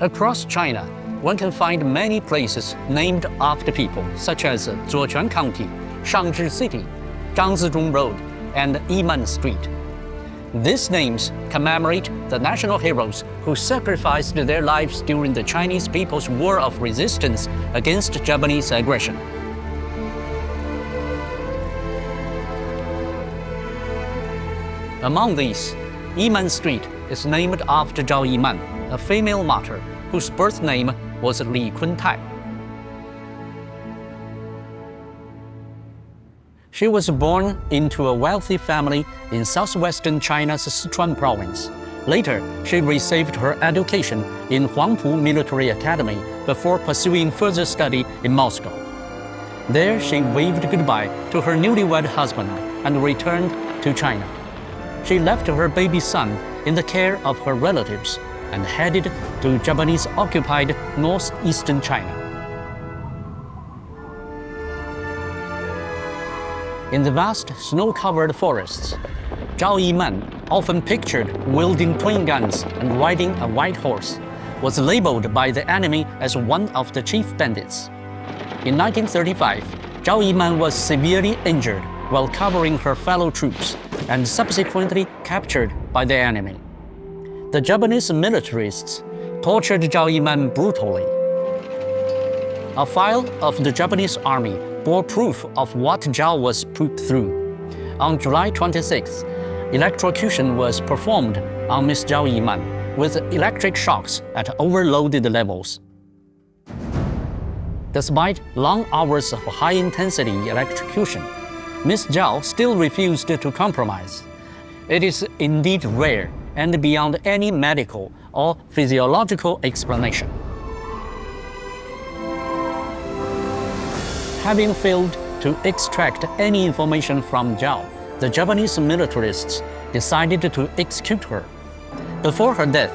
Across China, one can find many places named after people, such as Zuoquan County, Shangzhi City, Zhang Zizhong Road, and Yiman Street. These names commemorate the national heroes who sacrificed their lives during the Chinese People's War of Resistance against Japanese aggression. Among these, Yiman Street is named after Zhao Yiman, a female martyr whose birth name was Li Kuntai. She was born into a wealthy family in southwestern China's Sichuan province. Later, she received her education in Huangpu Military Academy before pursuing further study in Moscow. There, she waved goodbye to her newlywed husband and returned to China. She left her baby son in the care of her relatives and headed to Japanese-occupied northeastern China. In the vast snow-covered forests, Zhao Yiman, often pictured wielding twin guns and riding a white horse, was labeled by the enemy as one of the chief bandits. In 1935, Zhao Yiman was severely injured while covering her fellow troops and subsequently captured by the enemy. The Japanese militarists tortured Zhao Yiman brutally. A file of the Japanese army bore proof of what Zhao was put through. On July 26, electrocution was performed on Miss Zhao Yiman with electric shocks at overloaded levels. Despite long hours of high-intensity electrocution, Miss Zhao still refused to compromise. It is indeed rare and beyond any medical or physiological explanation. Having failed to extract any information from Zhao, the Japanese militarists decided to execute her. Before her death,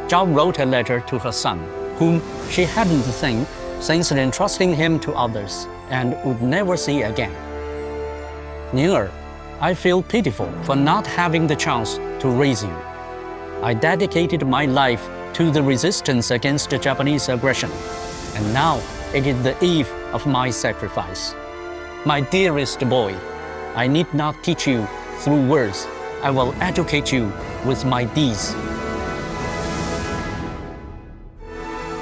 Zhao wrote a letter to her son, whom she hadn't seen since entrusting him to others and would never see again. 宁儿, I feel pitiful for not having the chance to raise you. I dedicated my life to the resistance against Japanese aggression, and now it is the eve of my sacrifice. My dearest boy, I need not teach you through words. I will educate you with my deeds.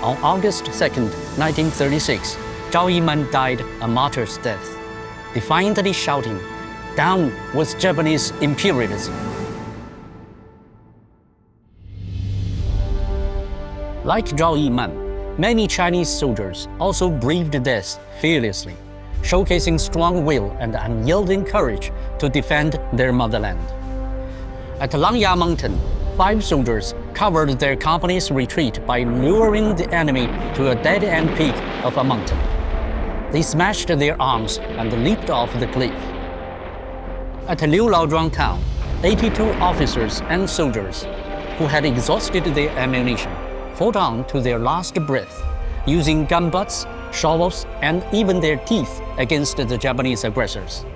On August 2, 1936, Zhao Yiman died a martyr's death, defiantly shouting, "Down with Japanese imperialism!" Like Zhao Yiman, many Chinese soldiers also braved death fearlessly, showcasing strong will and unyielding courage to defend their motherland. At Langya Mountain, 5 soldiers covered their company's retreat by luring the enemy to a dead-end peak of a mountain. They smashed their arms and leaped off the cliff. At Liulaozhuang town, 82 officers and soldiers who had exhausted their ammunition fought on to their last breath, using gun butts, shovels, and even their teeth against the Japanese aggressors.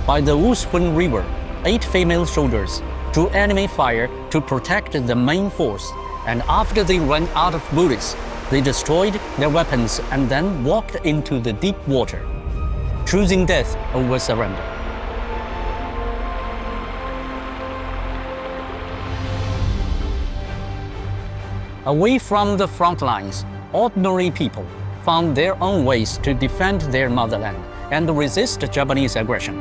By the Wushun River, 8 female soldiers drew enemy fire to protect the main force, and after they ran out of bullets, they destroyed their weapons and then walked into the deep water, choosing death over surrender. Away from the front lines, ordinary people found their own ways to defend their motherland and resist Japanese aggression.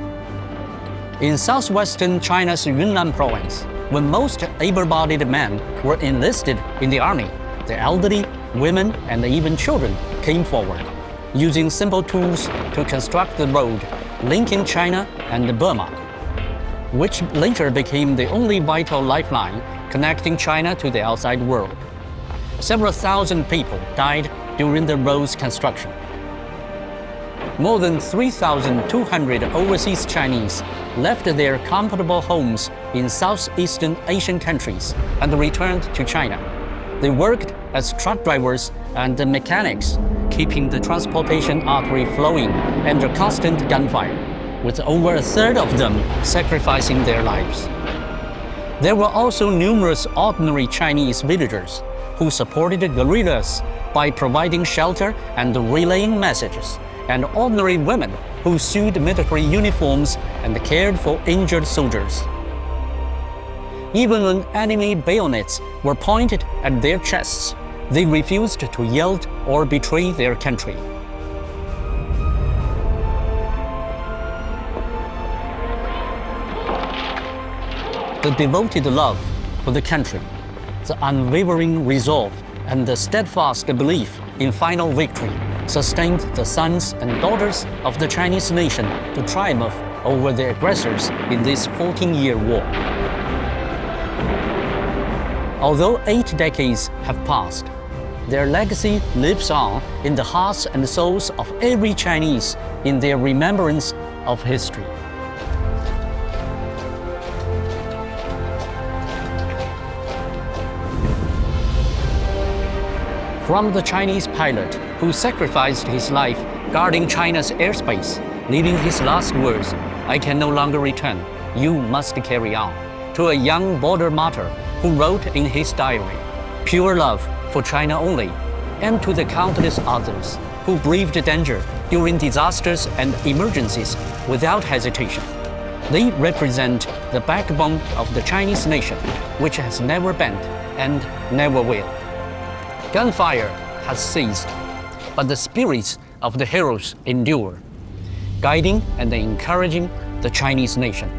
In southwestern China's Yunnan province, when most able-bodied men were enlisted in the army, the elderly, women, and even children came forward, using simple tools to construct the road linking China and Burma, which later became the only vital lifeline connecting China to the outside world. Several thousand people died during the road's construction. More than 3,200 overseas Chinese left their comfortable homes in Southeastern Asian countries and returned to China. They worked as truck drivers and mechanics, keeping the transportation artery flowing under constant gunfire, with over a third of them sacrificing their lives. There were also numerous ordinary Chinese villagers who supported guerrillas by providing shelter and relaying messages, and ordinary women who sewed military uniforms and cared for injured soldiers. Even when enemy bayonets were pointed at their chests, they refused to yield or betray their country. The devoted love for the country, the unwavering resolve, and the steadfast belief in final victory sustained the sons and daughters of the Chinese nation to triumph over the aggressors in this 14-year war. Although 8 decades have passed, their legacy lives on in the hearts and souls of every Chinese in their remembrance of history. From the Chinese pilot who sacrificed his life guarding China's airspace, leaving his last words, "I can no longer return, you must carry on," to a young border martyr who wrote in his diary, "Pure love for China only," and to the countless others who braved danger during disasters and emergencies without hesitation. They represent the backbone of the Chinese nation, which has never bent and never will. Gunfire has ceased, but the spirits of the heroes endure, guiding and encouraging the Chinese nation.